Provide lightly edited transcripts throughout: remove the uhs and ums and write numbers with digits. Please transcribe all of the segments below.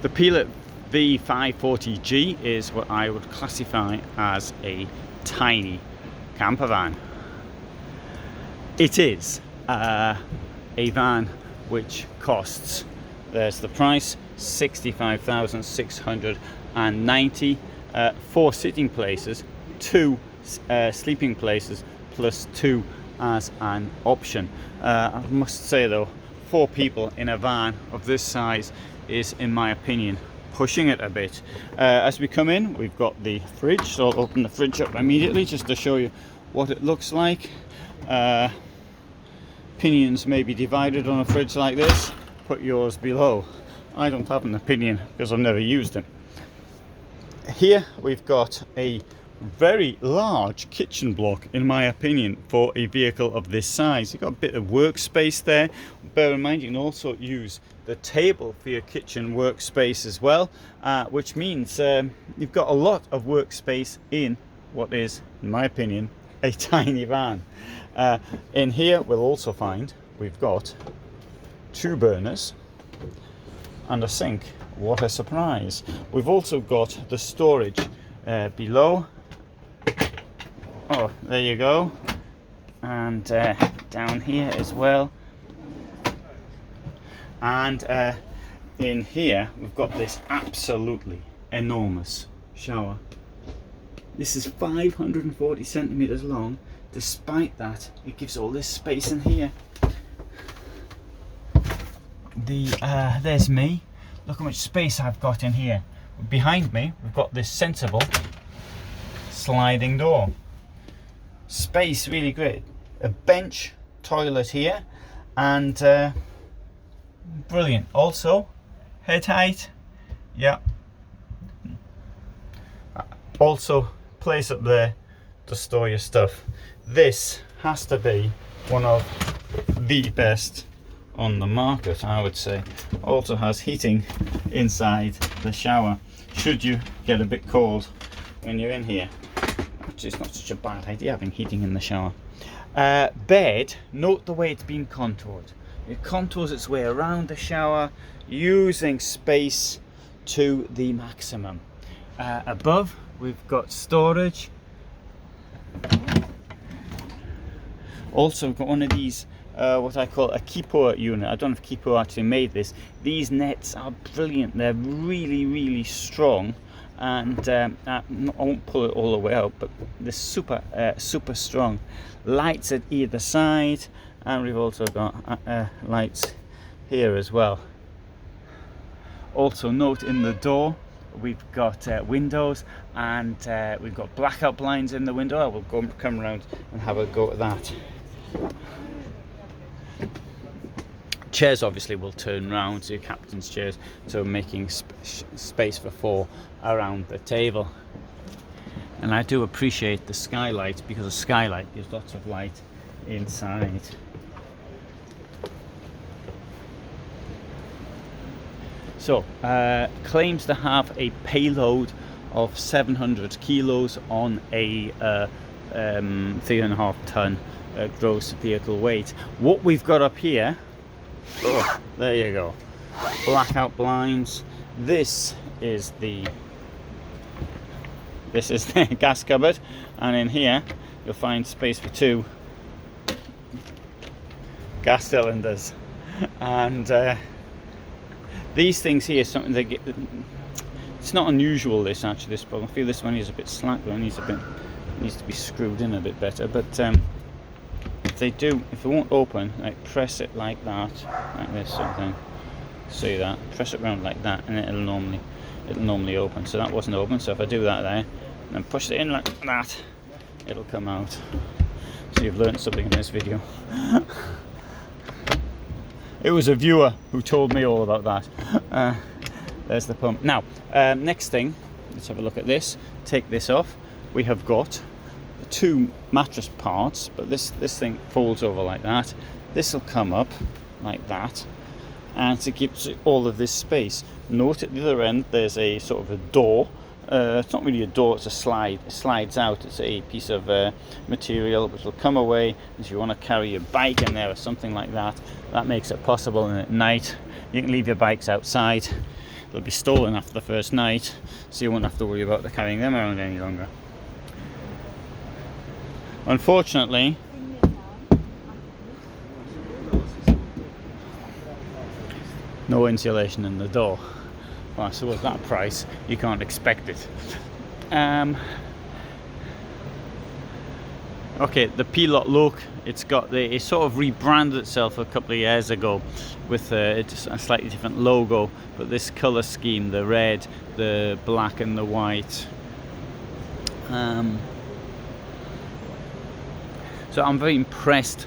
The Pilote V540G is what I would classify as a tiny camper van. It is a van which costs, there's the price, 65,690, 4 sitting places, 2 sleeping places, plus 2 as an option. I must say though, 4 people in a van of this size is, in my opinion, pushing it a bit. As we come in, we've got the fridge, so I'll open the fridge up immediately just to show you what it looks like. Opinions may be divided on a fridge like this. Put yours below. I don't have an opinion because I've never used it. Here we've got a very large kitchen block, in my opinion, for a vehicle of this size. You've got a bit of workspace there. Bear in mind you can also use the table for your kitchen workspace as well, which means you've got a lot of workspace in what is, in my opinion, a tiny van. In here we'll also find we've got 2 burners and a sink. What a surprise. We've also got the storage below. Oh, there you go. And down here as well. And in here we've got this absolutely enormous shower. This is 540 centimeters long. Despite that, it gives all this space in here. There's me. Look how much space I've got in here. Behind me, we've got this sensible sliding door. Space really great. A bench, toilet here, and brilliant. Also, head height. Yeah. Also, place up there to store your stuff. This has to be one of the best on the market, I would say. Also has heating inside the shower should you get a bit cold when you're in here, which is not such a bad idea, having heating in the shower. Bed, note the way it's been contoured. It contours its way around the shower, using space to the maximum. Above we've got storage. Also we've got one of these what I call a Keeper unit. I don't know if Keeper actually made this. These nets are brilliant. They're really strong, and I won't pull it all the way out, but they're super strong. Lights at either side, and we've also got lights here as well. Also note in the door we've got windows, and we've got blackout blinds in the window. I will come around and have a go at that. Chairs obviously will turn round to your captain's chairs, so making space for 4 around the table. And I do appreciate the skylight, because the skylight gives lots of light inside. So, claims to have a payload of 700 kilos on a 3.5 ton gross vehicle weight. What we've got up here, oh, there you go, blackout blinds. This is the gas cupboard, and in here you'll find space for 2 gas cylinders. And these things here, something they get. It's not unusual. This problem. I feel this one is a bit slack. Though, needs to be screwed in a bit better. But if it won't open, like press it like that, like this sort of thing. See that? Press it around like that, and it'll normally open. So that wasn't open. So if I do that there, and then push it in like that, it'll come out. So you've learned something in this video. It was a viewer who told me all about that. There's the pump. Now, next thing, let's have a look at this. Take this off. We have got 2 mattress parts, but this thing folds over like that. This will come up like that, and it gives it all of this space. Note at the other end there's a sort of a door. It's not really a door, it's a slide. It slides out. It's a piece of material which will come away. If you want to carry your bike in there or something like that, that makes it possible. And at night you can leave your bikes outside. they'll be stolen after the first night, so you won't have to worry about carrying them around any longer. Unfortunately, no insulation in the door. Well, so at that price, you can't expect it. Okay, the Pilote look, it sort of rebranded itself a couple of years ago with a slightly different logo, but this colour scheme, the red, the black and the white. So I'm very impressed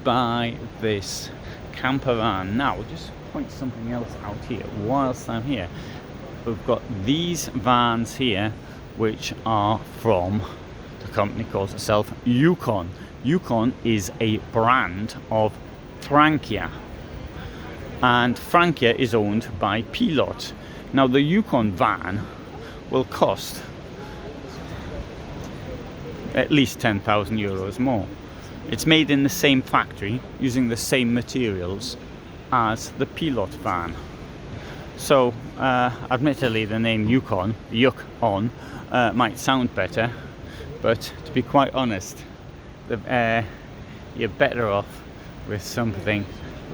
by this camper van. Now, we'll just point something else out here whilst I'm here. We've got these vans here, which are from the company calls itself Yukon. Yukon is a brand of Frankia, and Frankia is owned by Pilote. Now the Yukon van will cost at least 10,000 euros more. It's made in the same factory using the same materials as the Pilote van. So admittedly the name Yukon might sound better, but to be quite honest, you're better off with something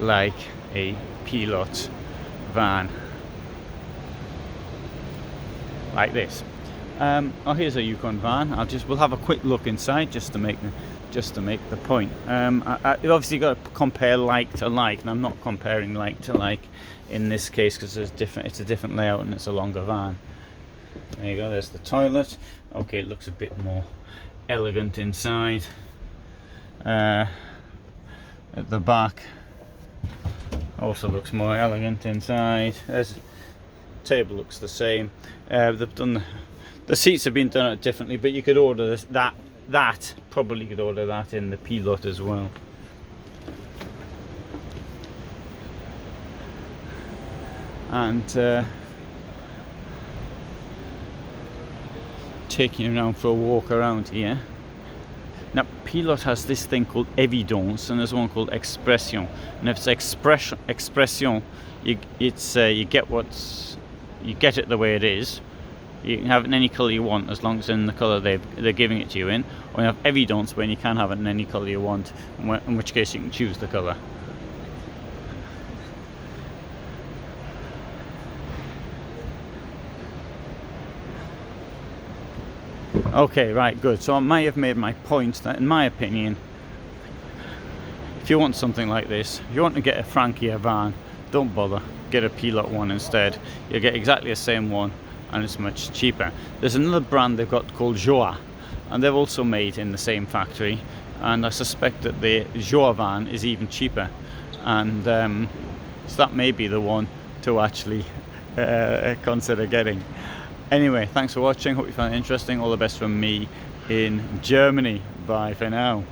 like a Pilote van like this. Oh, here's a Yukon van. We'll have a quick look inside just to make the point. You obviously got to compare like to like, and I'm not comparing like to like in this case because it's a different layout and it's a longer van. There you go, there's the toilet. Okay, it looks a bit more elegant inside. At the back also looks more elegant inside. The table looks the same. They've done the seats have been done differently, but you could order that probably could order that in the Pilote as well. And taking you around for a walk around here. Now Pilote has this thing called Evidence and there's one called Expression. And if it's Expression, you get it the way it is. You can have it in any colour you want as long as in the colour they're giving it to you in. Or you have Evidence when you can have it in any colour you want, in which case you can choose the colour. Okay, right, good. So I may have made my point that, in my opinion, if you want something like this, if you want to get a Frankia van, don't bother. Get a Pilote one instead. You'll get exactly the same one, and it's much cheaper. There's another brand they've got called Joa, and they're also made in the same factory. And I suspect that the Joa van is even cheaper, and so that may be the one to actually consider getting. Anyway, thanks for watching. Hope you found it interesting. All the best from me in Germany. Bye for now.